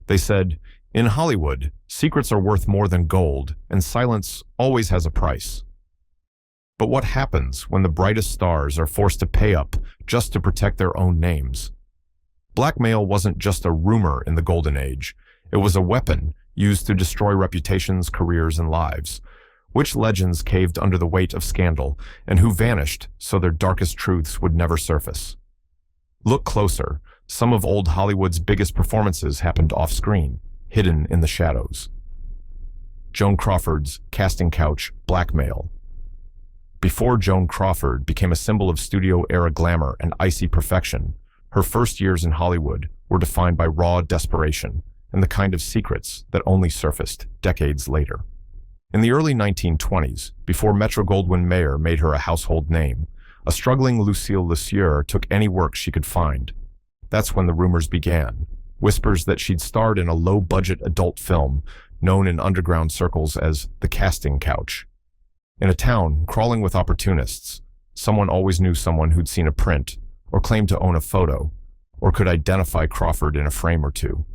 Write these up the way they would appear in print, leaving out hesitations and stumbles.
They said, "In Hollywood, secrets are worth more than gold, and silence always has a price." But what happens when the brightest stars are forced to pay up just to protect their own names? Blackmail wasn't just a rumor in the Golden Age. It was a weapon used to destroy reputations, careers, and lives. Which legends caved under the weight of scandal, and who vanished so their darkest truths would never surface? Look closer. Some of old Hollywood's biggest performances happened off-screen, hidden in the shadows. Joan Crawford's casting couch, Blackmail. Before Joan Crawford became a symbol of studio-era glamour and icy perfection, her first years in Hollywood were defined by raw desperation and the kind of secrets that only surfaced decades later. In the early 1920s, before Metro-Goldwyn-Mayer made her a household name, a struggling Lucille Lesieur took any work she could find. That's when the rumors began, whispers that she'd starred in a low-budget adult film known in underground circles as the casting couch. In a town crawling with opportunists, someone always knew someone who'd seen a print, or claimed to own a photo, or could identify Crawford in a frame or two.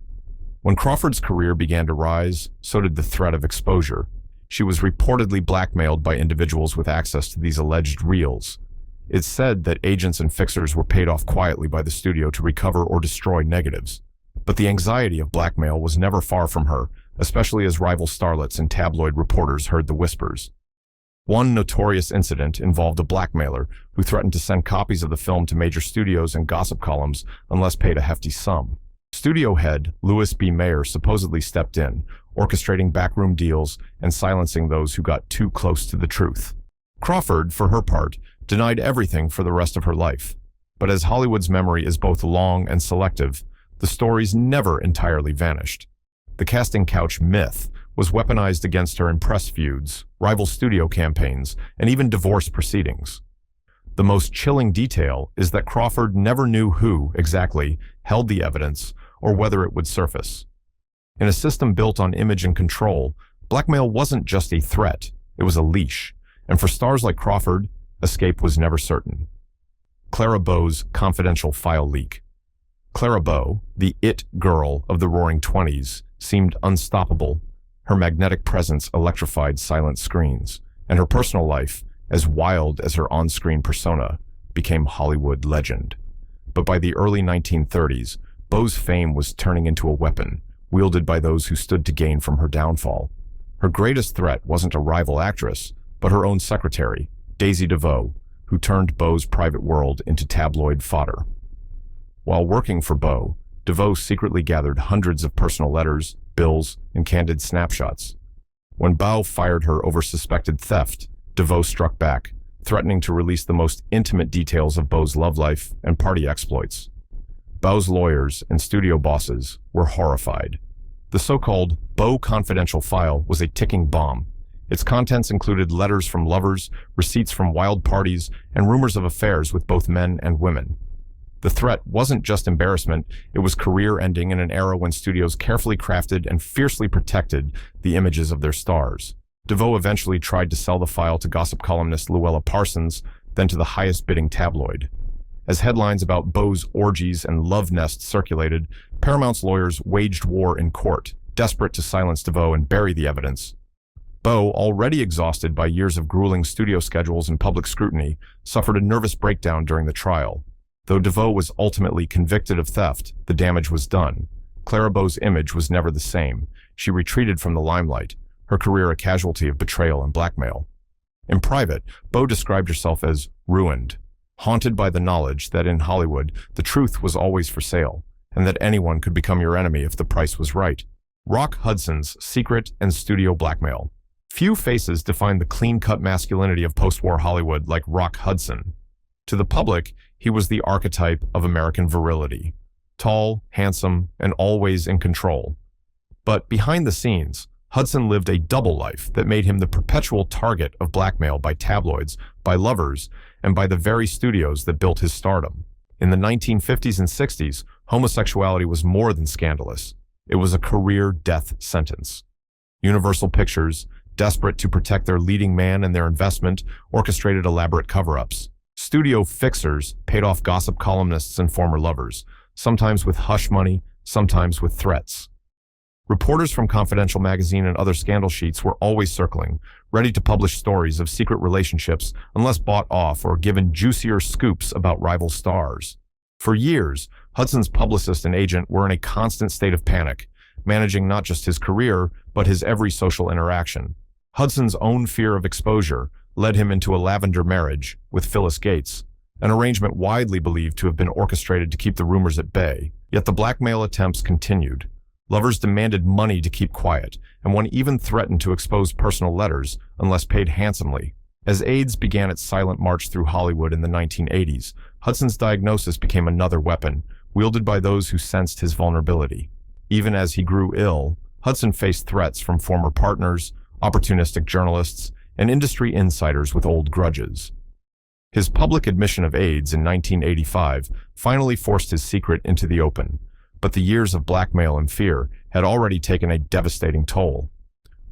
When Crawford's career began to rise, so did the threat of exposure. She was reportedly blackmailed by individuals with access to these alleged reels. It's said that agents and fixers were paid off quietly by the studio to recover or destroy negatives. But the anxiety of blackmail was never far from her, especially as rival starlets and tabloid reporters heard the whispers. One notorious incident involved a blackmailer who threatened to send copies of the film to major studios and gossip columns unless paid a hefty sum. Studio head Louis B. Mayer supposedly stepped in, orchestrating backroom deals and silencing those who got too close to the truth. Crawford, for her part, denied everything for the rest of her life. But as Hollywood's memory is both long and selective, the stories never entirely vanished. The casting couch myth was weaponized against her in press feuds, rival studio campaigns, and even divorce proceedings. The most chilling detail is that Crawford never knew who, exactly, held the evidence or whether it would surface. In a system built on image and control, blackmail wasn't just a threat, it was a leash, and for stars like Crawford, escape was never certain. Clara Bow's confidential file leak. Clara Bow, the it girl of the Roaring Twenties, seemed unstoppable. Her magnetic presence electrified silent screens, and her personal life, as wild as her on-screen persona, became Hollywood legend. But by the early 1930s, Bow's fame was turning into a weapon, wielded by those who stood to gain from her downfall. Her greatest threat wasn't a rival actress, but her own secretary, Daisy DeVoe, who turned Bow's private world into tabloid fodder. While working for Bow, DeVoe secretly gathered hundreds of personal letters, bills, and candid snapshots. When Bow fired her over suspected theft, DeVoe struck back, threatening to release the most intimate details of Bow's love life and party exploits. Bow's lawyers and studio bosses were horrified. The so-called Bow Confidential File was a ticking bomb. Its contents included letters from lovers, receipts from wild parties, and rumors of affairs with both men and women. The threat wasn't just embarrassment, it was career-ending in an era when studios carefully crafted and fiercely protected the images of their stars. DeVoe eventually tried to sell the file to gossip columnist Luella Parsons, then to the highest-bidding tabloid. As headlines about Bow's orgies and love nests circulated, Paramount's lawyers waged war in court, desperate to silence DeVoe and bury the evidence. Bow, already exhausted by years of grueling studio schedules and public scrutiny, suffered a nervous breakdown during the trial. Though DeVoe was ultimately convicted of theft, the damage was done. Clara Bow's image was never the same. She retreated from the limelight, her career a casualty of betrayal and blackmail. In private, Bow described herself as ruined, haunted by the knowledge that in Hollywood, the truth was always for sale, and that anyone could become your enemy if the price was right. Rock Hudson's secret and studio blackmail. Few faces define the clean-cut masculinity of post-war Hollywood like Rock Hudson. To the public, he was the archetype of American virility. Tall, handsome, and always in control. But behind the scenes, Hudson lived a double life that made him the perpetual target of blackmail by tabloids, by lovers, and by the very studios that built his stardom. In the 1950s and 60s, homosexuality was more than scandalous. It was a career death sentence. Universal Pictures, desperate to protect their leading man and their investment, orchestrated elaborate cover-ups. Studio fixers paid off gossip columnists and former lovers, sometimes with hush money, sometimes with threats. Reporters from Confidential magazine and other scandal sheets were always circling, ready to publish stories of secret relationships unless bought off or given juicier scoops about rival stars. For years, Hudson's publicist and agent were in a constant state of panic, managing not just his career, but his every social interaction. Hudson's own fear of exposure led him into a lavender marriage with Phyllis Gates, an arrangement widely believed to have been orchestrated to keep the rumors at bay. Yet the blackmail attempts continued. Lovers demanded money to keep quiet, and one even threatened to expose personal letters unless paid handsomely. As AIDS began its silent march through Hollywood in the 1980s, Hudson's diagnosis became another weapon, wielded by those who sensed his vulnerability. Even as he grew ill, Hudson faced threats from former partners, opportunistic journalists, and industry insiders with old grudges. His public admission of AIDS in 1985 finally forced his secret into the open, but the years of blackmail and fear had already taken a devastating toll.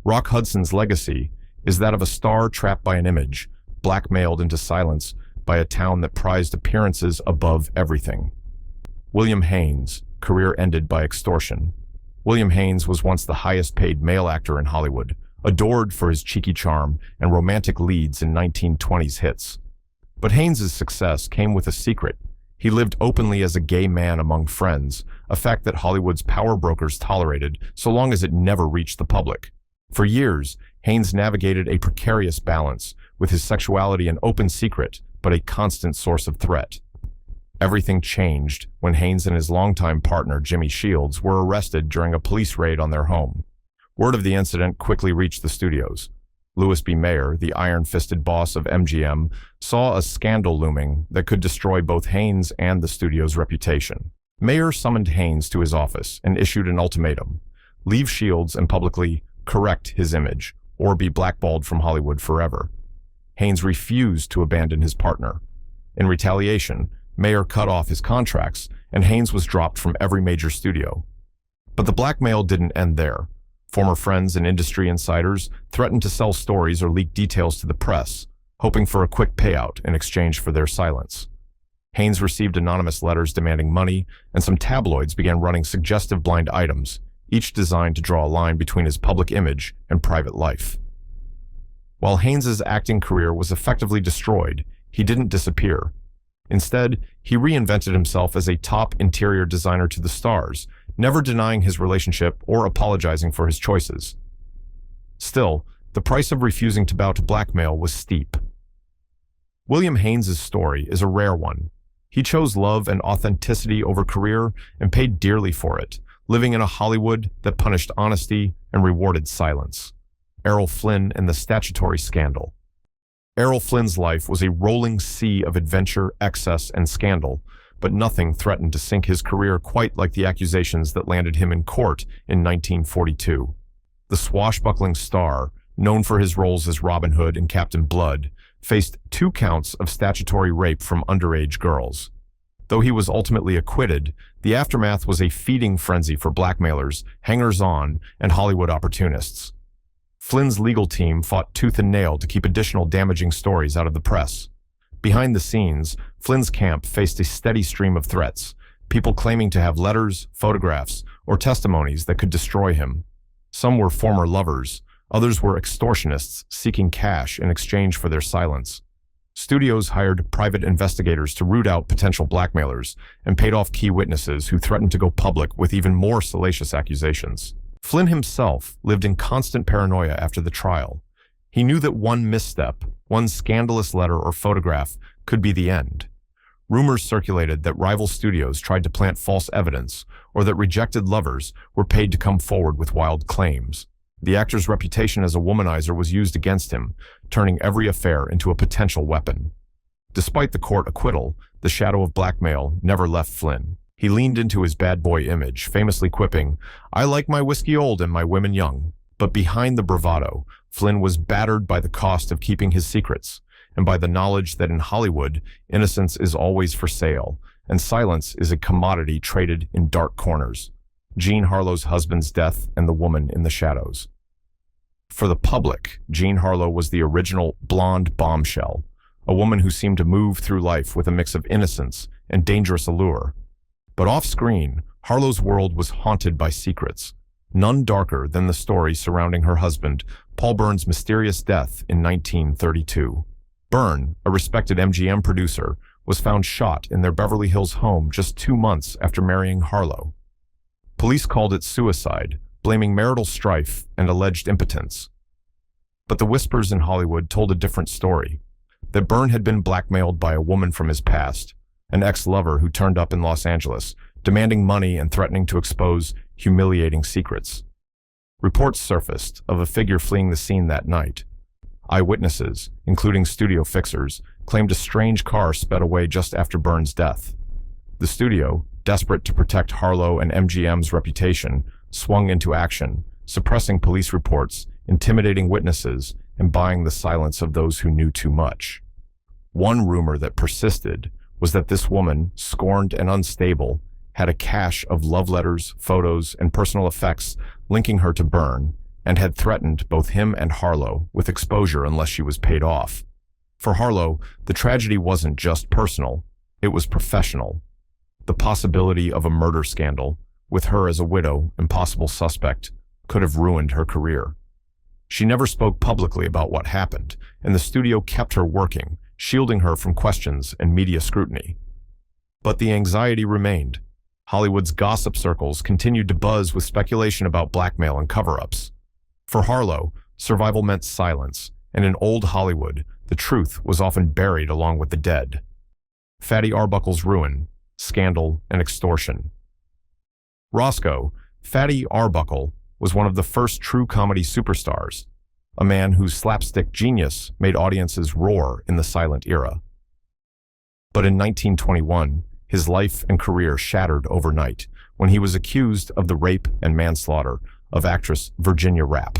Rock Hudson's legacy is that of a star trapped by an image, blackmailed into silence by a town that prized appearances above everything. William Haynes, career ended by extortion. William Haynes was once the highest-paid male actor in Hollywood, adored for his cheeky charm and romantic leads in 1920s hits. But Haynes's success came with a secret. He lived openly as a gay man among friends, a fact that Hollywood's power brokers tolerated so long as it never reached the public. For years, Haynes navigated a precarious balance, with his sexuality an open secret, but a constant source of threat. Everything changed when Haynes and his longtime partner, Jimmy Shields, were arrested during a police raid on their home. Word of the incident quickly reached the studios. Louis B. Mayer, the iron-fisted boss of MGM, saw a scandal looming that could destroy both Haynes and the studio's reputation. Mayer summoned Haynes to his office and issued an ultimatum: leave Shields and publicly correct his image, or be blackballed from Hollywood forever. Haynes refused to abandon his partner. In retaliation, Mayer cut off his contracts, and Haynes was dropped from every major studio. But the blackmail didn't end there. Former friends and industry insiders threatened to sell stories or leak details to the press, hoping for a quick payout in exchange for their silence. Haynes received anonymous letters demanding money, and some tabloids began running suggestive blind items, each designed to draw a line between his public image and private life. While Haynes's acting career was effectively destroyed, he didn't disappear. Instead, he reinvented himself as a top interior designer to the stars, never denying his relationship or apologizing for his choices. Still, the price of refusing to bow to blackmail was steep. William Haynes's story is a rare one. He chose love and authenticity over career and paid dearly for it, living in a Hollywood that punished honesty and rewarded silence. Errol Flynn and the statutory scandal. Errol Flynn's life was a rolling sea of adventure, excess, and scandal, but nothing threatened to sink his career quite like the accusations that landed him in court in 1942. The swashbuckling star, known for his roles as Robin Hood and Captain Blood, faced 2 counts of statutory rape from underage girls. Though he was ultimately acquitted, the aftermath was a feeding frenzy for blackmailers, hangers-on, and Hollywood opportunists. Flynn's legal team fought tooth and nail to keep additional damaging stories out of the press. Behind the scenes, Flynn's camp faced a steady stream of threats, people claiming to have letters, photographs, or testimonies that could destroy him. Some were former lovers, others were extortionists seeking cash in exchange for their silence. Studios hired private investigators to root out potential blackmailers and paid off key witnesses who threatened to go public with even more salacious accusations. Flynn himself lived in constant paranoia after the trial. He knew that one misstep, one scandalous letter or photograph, could be the end. Rumors circulated that rival studios tried to plant false evidence, or that rejected lovers were paid to come forward with wild claims. The actor's reputation as a womanizer was used against him, turning every affair into a potential weapon. Despite the court acquittal, the shadow of blackmail never left Flynn. He leaned into his bad boy image, famously quipping, "I like my whiskey old and my women young." But behind the bravado, Flynn was battered by the cost of keeping his secrets, and by the knowledge that in Hollywood, innocence is always for sale, and silence is a commodity traded in dark corners. Jean Harlo's husband's death and the woman in the shadows. For the public, Jean Harlo was the original blonde bombshell, a woman who seemed to move through life with a mix of innocence and dangerous allure. But off-screen, Harlo's world was haunted by secrets. none darker than the story surrounding her husband, Paul Byrne's mysterious death in 1932. Byrne, a respected MGM producer, was found shot in their Beverly Hills home just 2 months after marrying Harlo. Police called it suicide, blaming marital strife and alleged impotence. But the whispers in Hollywood told a different story, that Byrne had been blackmailed by a woman from his past, an ex-lover who turned up in Los Angeles, demanding money and threatening to expose humiliating secrets. Reports surfaced of a figure fleeing the scene that night. Eyewitnesses, including studio fixers, claimed a strange car sped away just after Byrne's death. The studio, desperate to protect Harlo and MGM's reputation, swung into action, suppressing police reports, intimidating witnesses, and buying the silence of those who knew too much. One rumor that persisted was that this woman, scorned and unstable, had a cache of love letters, photos, and personal effects linking her to Byrne, and had threatened both him and Harlo with exposure unless she was paid off. For Harlo, the tragedy wasn't just personal, it was professional. The possibility of a murder scandal, with her as a widow and possible suspect, could have ruined her career. She never spoke publicly about what happened, and the studio kept her working, shielding her from questions and media scrutiny. But the anxiety remained. Hollywood's gossip circles continued to buzz with speculation about blackmail and cover-ups. For Harlo, survival meant silence, and in old Hollywood, the truth was often buried along with the dead. Fatty Arbuckle's ruin, scandal, and extortion. Roscoe, Fatty Arbuckle, was one of the first true comedy superstars, a man whose slapstick genius made audiences roar in the silent era. But in 1921, his life and career shattered overnight when he was accused of the rape and manslaughter of actress Virginia Rapp.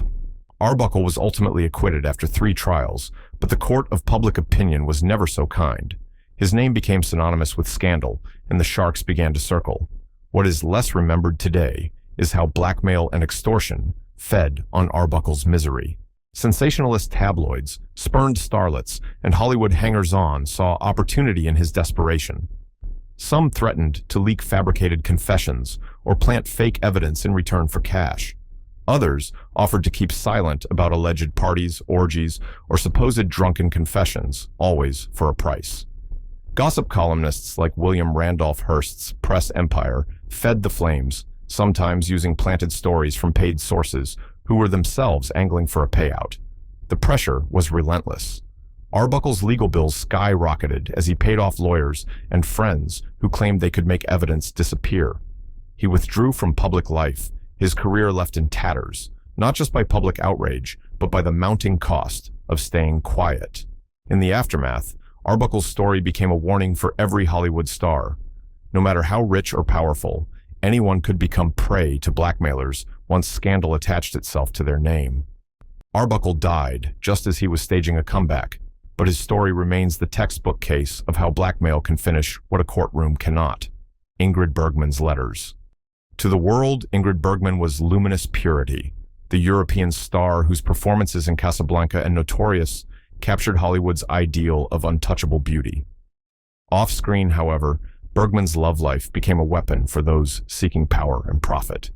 Arbuckle was ultimately acquitted after 3 trials, but the court of public opinion was never so kind. His name became synonymous with scandal, and the sharks began to circle. What is less remembered today is how blackmail and extortion fed on Arbuckle's misery. Sensationalist tabloids, spurned starlets, and Hollywood hangers-on saw opportunity in his desperation. Some threatened to leak fabricated confessions or plant fake evidence in return for cash. Others offered to keep silent about alleged parties, orgies, or supposed drunken confessions, always for a price. Gossip columnists like William Randolph Hearst's press empire fed the flames, sometimes using planted stories from paid sources who were themselves angling for a payout. The pressure was relentless. Arbuckle's legal bills skyrocketed as he paid off lawyers and friends who claimed they could make evidence disappear. He withdrew from public life, his career left in tatters, not just by public outrage, but by the mounting cost of staying quiet. In the aftermath, Arbuckle's story became a warning for every Hollywood star. No matter how rich or powerful, anyone could become prey to blackmailers once scandal attached itself to their name. Arbuckle died just as he was staging a comeback, but his story remains the textbook case of how blackmail can finish what a courtroom cannot. Ingrid Bergman's letters. To the world, Ingrid Bergman was luminous purity, the European star whose performances in Casablanca and Notorious captured Hollywood's ideal of untouchable beauty. Off-screen, however, Bergman's love life became a weapon for those seeking power and profit.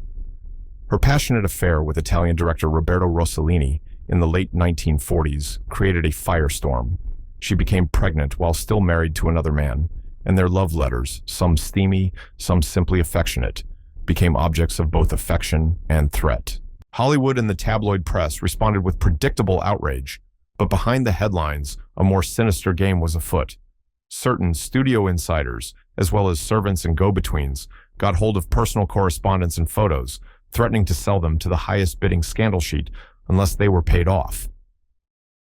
Her passionate affair with Italian director Roberto Rossellini in the late 1940s created a firestorm. She became pregnant while still married to another man, and their love letters, some steamy, some simply affectionate, became objects of both affection and threat. Hollywood and the tabloid press responded with predictable outrage, but behind the headlines, a more sinister game was afoot. Certain studio insiders, as well as servants and go-betweens, got hold of personal correspondence and photos, threatening to sell them to the highest bidding scandal sheet unless they were paid off.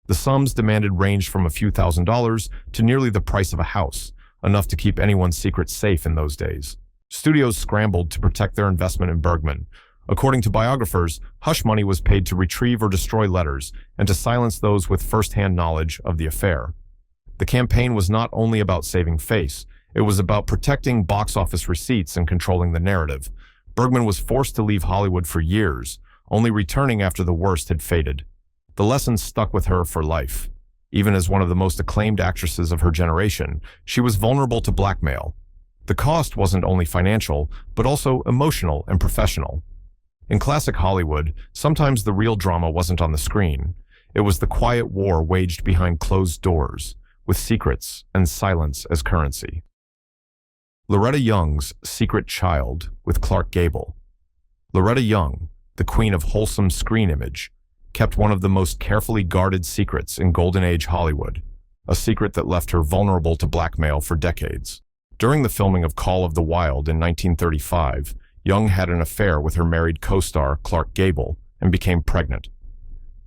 The sums demanded ranged from a few $1,000s to nearly the price of a house, enough to keep anyone's secret safe in those days. Studios scrambled to protect their investment in Bergman. According to biographers, hush money was paid to retrieve or destroy letters and to silence those with first-hand knowledge of the affair. The campaign was not only about saving face, it was about protecting box office receipts and controlling the narrative. Bergman was forced to leave Hollywood for years, only returning after the worst had faded. The lesson stuck with her for life. Even as one of the most acclaimed actresses of her generation, she was vulnerable to blackmail. The cost wasn't only financial, but also emotional and professional. In classic Hollywood, sometimes the real drama wasn't on the screen. It was the quiet war waged behind closed doors, with secrets and silence as currency. Loretta Young's Secret Child with Clark Gable. Loretta Young, the queen of wholesome screen image, kept one of the most carefully guarded secrets in Golden Age Hollywood, a secret that left her vulnerable to blackmail for decades. During the filming of Call of the Wild in 1935, Young had an affair with her married co-star Clark Gable and became pregnant.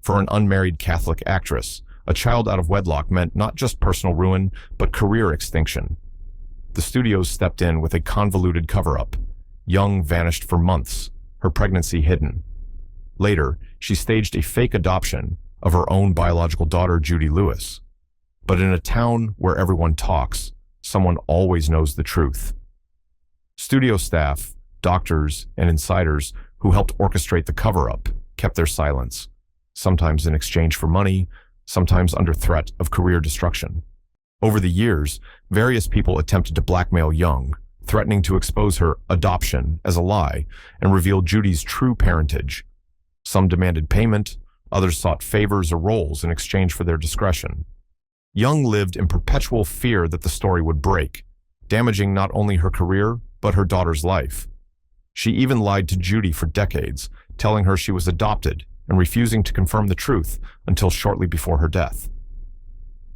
For an unmarried Catholic actress, a child out of wedlock meant not just personal ruin, but career extinction. The studios stepped in with a convoluted cover-up. Young vanished for months, her pregnancy hidden. Later, she staged a fake adoption of her own biological daughter, Judy Lewis. But in a town where everyone talks, someone always knows the truth. Studio staff, doctors, and insiders who helped orchestrate the cover-up kept their silence, sometimes in exchange for money, sometimes under threat of career destruction. Over the years, various people attempted to blackmail Young, threatening to expose her adoption as a lie and reveal Judy's true parentage. Some demanded payment, others sought favors or roles in exchange for their discretion. Young lived in perpetual fear that the story would break, damaging not only her career, but her daughter's life. She even lied to Judy for decades, telling her she was adopted and refusing to confirm the truth until shortly before her death.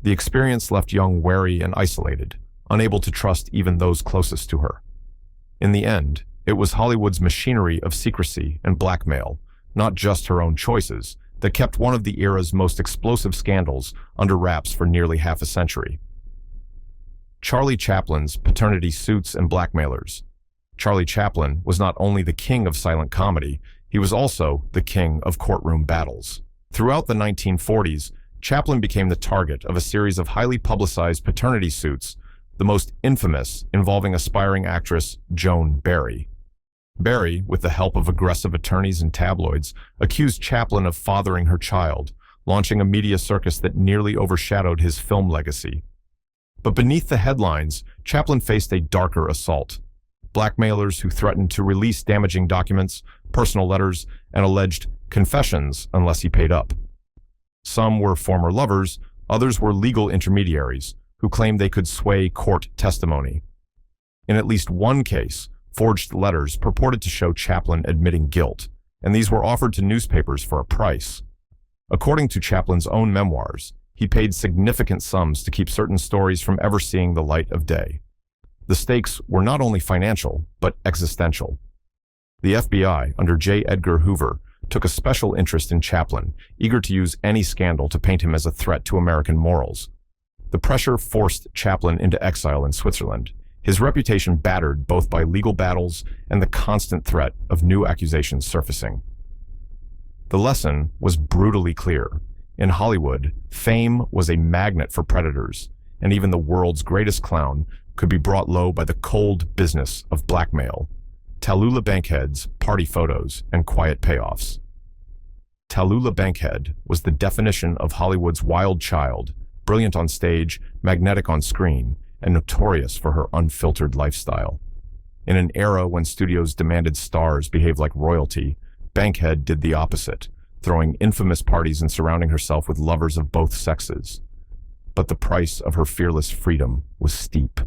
The experience left Young wary and isolated, unable to trust even those closest to her. In the end, it was Hollywood's machinery of secrecy and blackmail, not just her own choices, that kept one of the era's most explosive scandals under wraps for nearly half a century. Charlie Chaplin's paternity suits and blackmailers. Charlie Chaplin was not only the king of silent comedy, he was also the king of courtroom battles. Throughout the 1940s, Chaplin became the target of a series of highly publicized paternity suits, the most infamous involving aspiring actress Joan Barry. Barry, with the help of aggressive attorneys and tabloids, accused Chaplin of fathering her child, launching a media circus that nearly overshadowed his film legacy. But beneath the headlines, Chaplin faced a darker assault. Blackmailers who threatened to release damaging documents, personal letters, and alleged confessions unless he paid up. Some were former lovers, others were legal intermediaries who claimed they could sway court testimony. In at least one case, forged letters purported to show Chaplin admitting guilt, and these were offered to newspapers for a price. According to Chaplin's own memoirs, he paid significant sums to keep certain stories from ever seeing the light of day. The stakes were not only financial, but existential. The FBI, under J. Edgar Hoover, took a special interest in Chaplin, eager to use any scandal to paint him as a threat to American morals. The pressure forced Chaplin into exile in Switzerland, his reputation battered both by legal battles and the constant threat of new accusations surfacing. The lesson was brutally clear. In Hollywood, fame was a magnet for predators, and even the world's greatest clown could be brought low by the cold business of blackmail. Tallulah Bankhead's party photos and quiet payoffs. Tallulah Bankhead was the definition of Hollywood's wild child, brilliant on stage, magnetic on screen, and notorious for her unfiltered lifestyle. In an era when studios demanded stars behave like royalty, Bankhead did the opposite, throwing infamous parties and surrounding herself with lovers of both sexes. But the price of her fearless freedom was steep.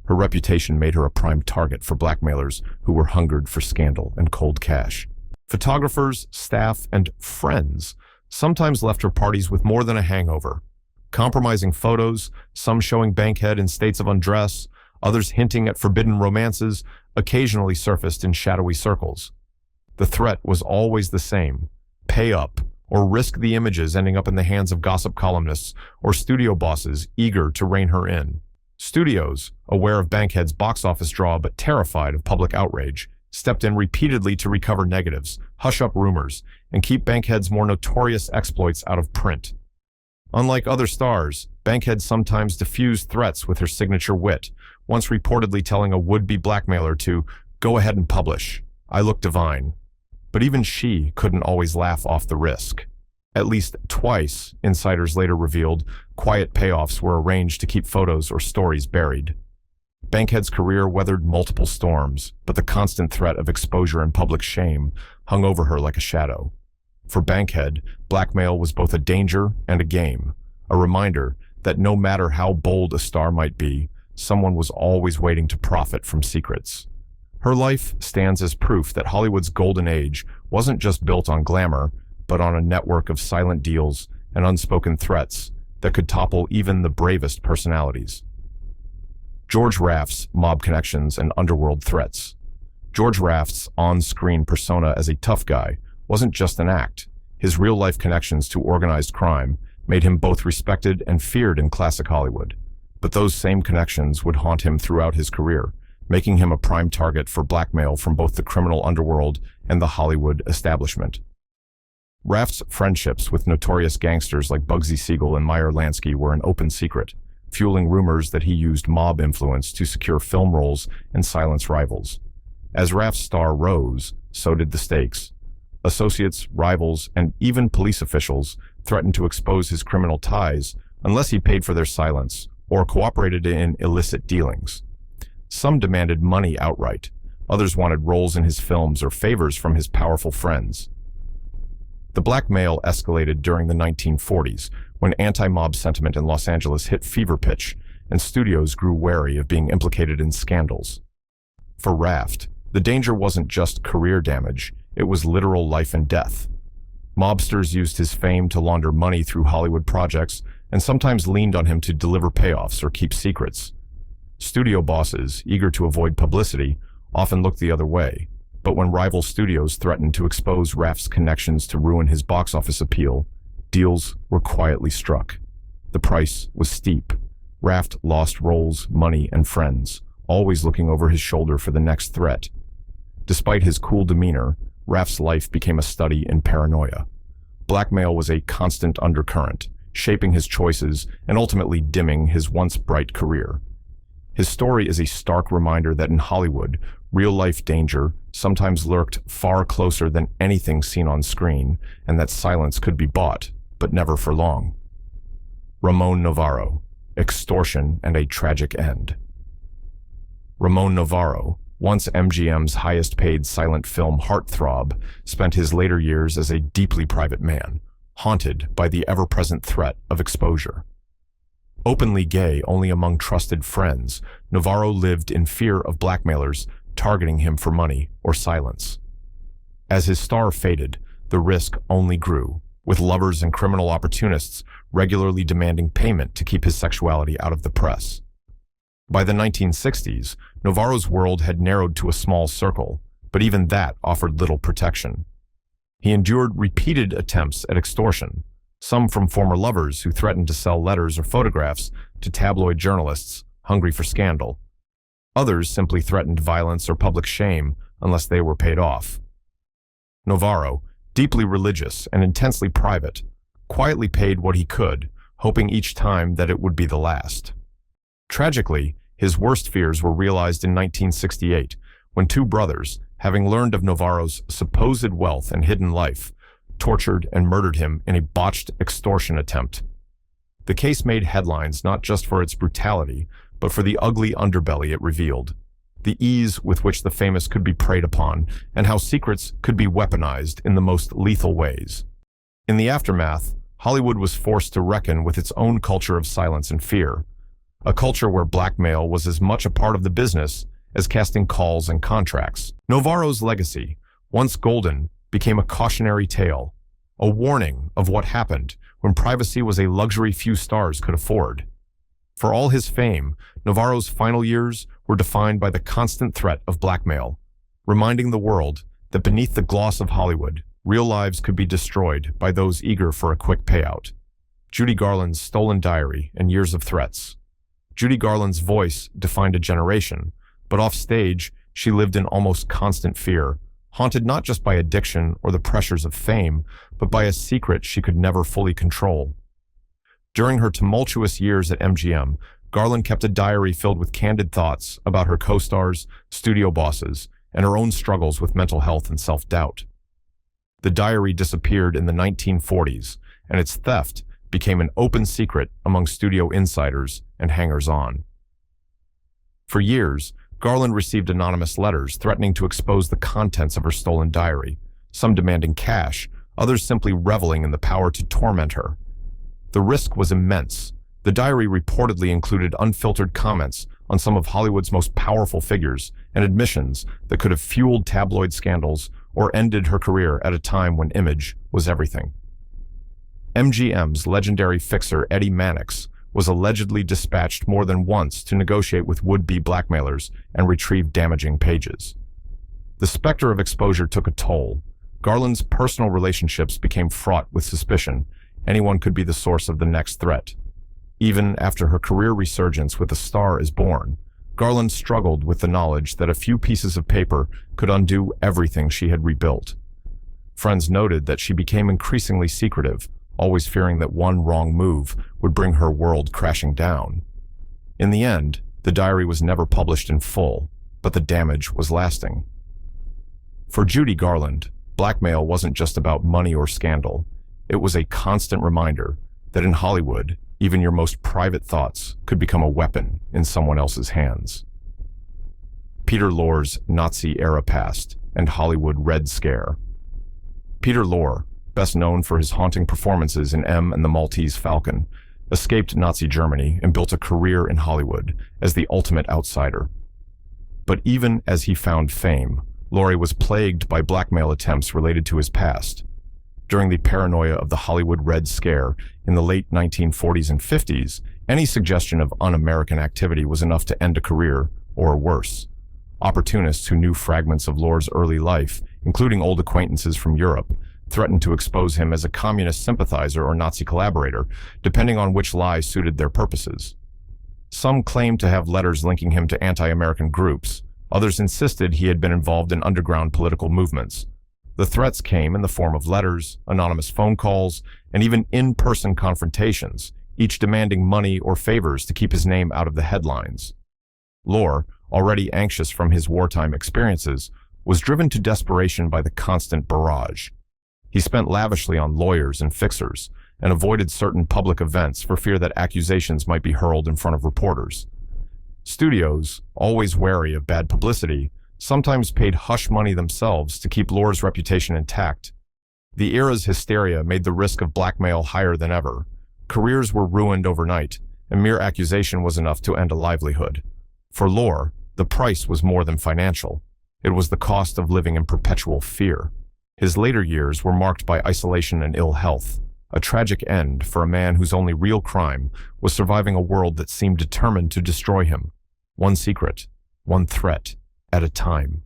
Her reputation made her a prime target for blackmailers who were hungered for scandal and cold cash. Photographers, staff, and friends sometimes left her parties with more than a hangover. Compromising photos, some showing Bankhead in states of undress, others hinting at forbidden romances, occasionally surfaced in shadowy circles. The threat was always the same: pay up, or risk the images ending up in the hands of gossip columnists or studio bosses eager to rein her in. Studios, aware of Bankhead's box office draw but terrified of public outrage, stepped in repeatedly to recover negatives, hush up rumors, and keep Bankhead's more notorious exploits out of print. Unlike other stars, Bankhead sometimes diffused threats with her signature wit, once reportedly telling a would-be blackmailer to "go ahead and publish. I look divine." But even she couldn't always laugh off the risk. At least twice, insiders later revealed, quiet payoffs were arranged to keep photos or stories buried. Bankhead's career weathered multiple storms, but the constant threat of exposure and public shame hung over her like a shadow. For Bankhead, blackmail was both a danger and a game, a reminder that no matter how bold a star might be, someone was always waiting to profit from secrets. Her life stands as proof that Hollywood's golden age wasn't just built on glamour, but on a network of silent deals and unspoken threats that could topple even the bravest personalities. George Raft's mob connections and underworld threats. George Raft's on-screen persona as a tough guy wasn't just an act. His real-life connections to organized crime made him both respected and feared in classic Hollywood. But those same connections would haunt him throughout his career, making him a prime target for blackmail from both the criminal underworld and the Hollywood establishment. Raft's friendships with notorious gangsters like Bugsy Siegel and Meyer Lansky were an open secret, fueling rumors that he used mob influence to secure film roles and silence rivals. As Raft's star rose, so did the stakes. Associates, rivals, and even police officials threatened to expose his criminal ties unless he paid for their silence or cooperated in illicit dealings. Some demanded money outright. Others wanted roles in his films or favors from his powerful friends. The blackmail escalated during the 1940s, when anti-mob sentiment in Los Angeles hit fever pitch and studios grew wary of being implicated in scandals. For Raft, the danger wasn't just career damage, it was literal life and death. Mobsters used his fame to launder money through Hollywood projects and sometimes leaned on him to deliver payoffs or keep secrets. Studio bosses, eager to avoid publicity, often looked the other way, but when rival studios threatened to expose Raft's connections to ruin his box office appeal, deals were quietly struck. The price was steep. Raft lost roles, money, and friends, always looking over his shoulder for the next threat. Despite his cool demeanor, Raft's life became a study in paranoia. Blackmail was a constant undercurrent, shaping his choices and ultimately dimming his once bright career. His story is a stark reminder that in Hollywood, real-life danger sometimes lurked far closer than anything seen on screen, and that silence could be bought, but never for long. Ramon Novaro, Extortion and a Tragic End. Ramon Novaro, once MGM's highest-paid silent film heartthrob, spent his later years as a deeply private man, haunted by the ever-present threat of exposure. Openly gay only among trusted friends, Novaro lived in fear of blackmailers targeting him for money or silence. As his star faded, the risk only grew, with lovers and criminal opportunists regularly demanding payment to keep his sexuality out of the press. By the 1960s, Novaro's world had narrowed to a small circle, but even that offered little protection. He endured repeated attempts at extortion, some from former lovers who threatened to sell letters or photographs to tabloid journalists hungry for scandal. Others simply threatened violence or public shame unless they were paid off. Novaro, deeply religious and intensely private, quietly paid what he could, hoping each time that it would be the last. Tragically, his worst fears were realized in 1968, when two brothers, having learned of Novaro's supposed wealth and hidden life, tortured and murdered him in a botched extortion attempt. The case made headlines not just for its brutality, but for the ugly underbelly it revealed, the ease with which the famous could be preyed upon, and how secrets could be weaponized in the most lethal ways. In the aftermath, Hollywood was forced to reckon with its own culture of silence and fear, a culture where blackmail was as much a part of the business as casting calls and contracts. Novaro's legacy, once golden, became a cautionary tale, a warning of what happened when privacy was a luxury few stars could afford. For all his fame, Novaro's final years were defined by the constant threat of blackmail, reminding the world that beneath the gloss of Hollywood, real lives could be destroyed by those eager for a quick payout. Judy Garland's stolen diary and years of threats. Judy Garland's voice defined a generation, but off stage, she lived in almost constant fear, haunted not just by addiction or the pressures of fame, but by a secret she could never fully control. During her tumultuous years at MGM, Garland kept a diary filled with candid thoughts about her co-stars, studio bosses, and her own struggles with mental health and self-doubt. The diary disappeared in the 1940s, and its theft became an open secret among studio insiders and hangers-on. For years, Garland received anonymous letters threatening to expose the contents of her stolen diary, some demanding cash, others simply reveling in the power to torment her. The risk was immense. The diary reportedly included unfiltered comments on some of Hollywood's most powerful figures and admissions that could have fueled tabloid scandals or ended her career at a time when image was everything. MGM's legendary fixer Eddie Mannix was allegedly dispatched more than once to negotiate with would-be blackmailers and retrieve damaging pages. The specter of exposure took a toll. Garland's personal relationships became fraught with suspicion. Anyone could be the source of the next threat. Even after her career resurgence with A Star Is Born, Garland struggled with the knowledge that a few pieces of paper could undo everything she had rebuilt. Friends noted that she became increasingly secretive, always fearing that one wrong move would bring her world crashing down. In the end, the diary was never published in full, but the damage was lasting. For Judy Garland, blackmail wasn't just about money or scandal. It was a constant reminder that in Hollywood, even your most private thoughts could become a weapon in someone else's hands. Peter Lorre's Nazi-era past and Hollywood Red Scare. Peter Lorre, best known for his haunting performances in M and the Maltese Falcon, escaped Nazi Germany and built a career in Hollywood as the ultimate outsider. But even as he found fame, Lorre was plagued by blackmail attempts related to his past. During the paranoia of the Hollywood Red Scare in the late 1940s and 50s, any suggestion of un-American activity was enough to end a career, or worse. Opportunists who knew fragments of Lorre's early life, including old acquaintances from Europe, threatened to expose him as a communist sympathizer or Nazi collaborator, depending on which lie suited their purposes. Some claimed to have letters linking him to anti-American groups. Others insisted he had been involved in underground political movements. The threats came in the form of letters, anonymous phone calls, and even in-person confrontations, each demanding money or favors to keep his name out of the headlines. Lorre, already anxious from his wartime experiences, was driven to desperation by the constant barrage. He spent lavishly on lawyers and fixers, and avoided certain public events for fear that accusations might be hurled in front of reporters. Studios, always wary of bad publicity, sometimes paid hush money themselves to keep Lorre's reputation intact. The era's hysteria made the risk of blackmail higher than ever. Careers were ruined overnight, and mere accusation was enough to end a livelihood. For Lorre, the price was more than financial. It was the cost of living in perpetual fear. His later years were marked by isolation and ill health, a tragic end for a man whose only real crime was surviving a world that seemed determined to destroy him. One secret, one threat, at a time.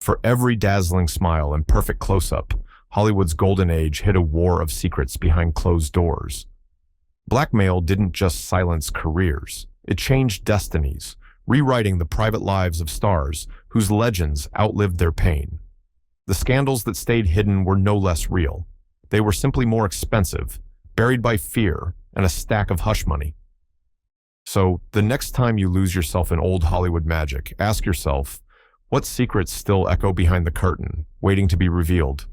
For every dazzling smile and perfect close-up, Hollywood's golden age hid a war of secrets behind closed doors. Blackmail didn't just silence careers, it changed destinies, rewriting the private lives of stars whose legends outlived their pain. The scandals that stayed hidden were no less real. They were simply more expensive, buried by fear and a stack of hush money. So, the next time you lose yourself in old Hollywood magic, ask yourself, what secrets still echo behind the curtain, waiting to be revealed?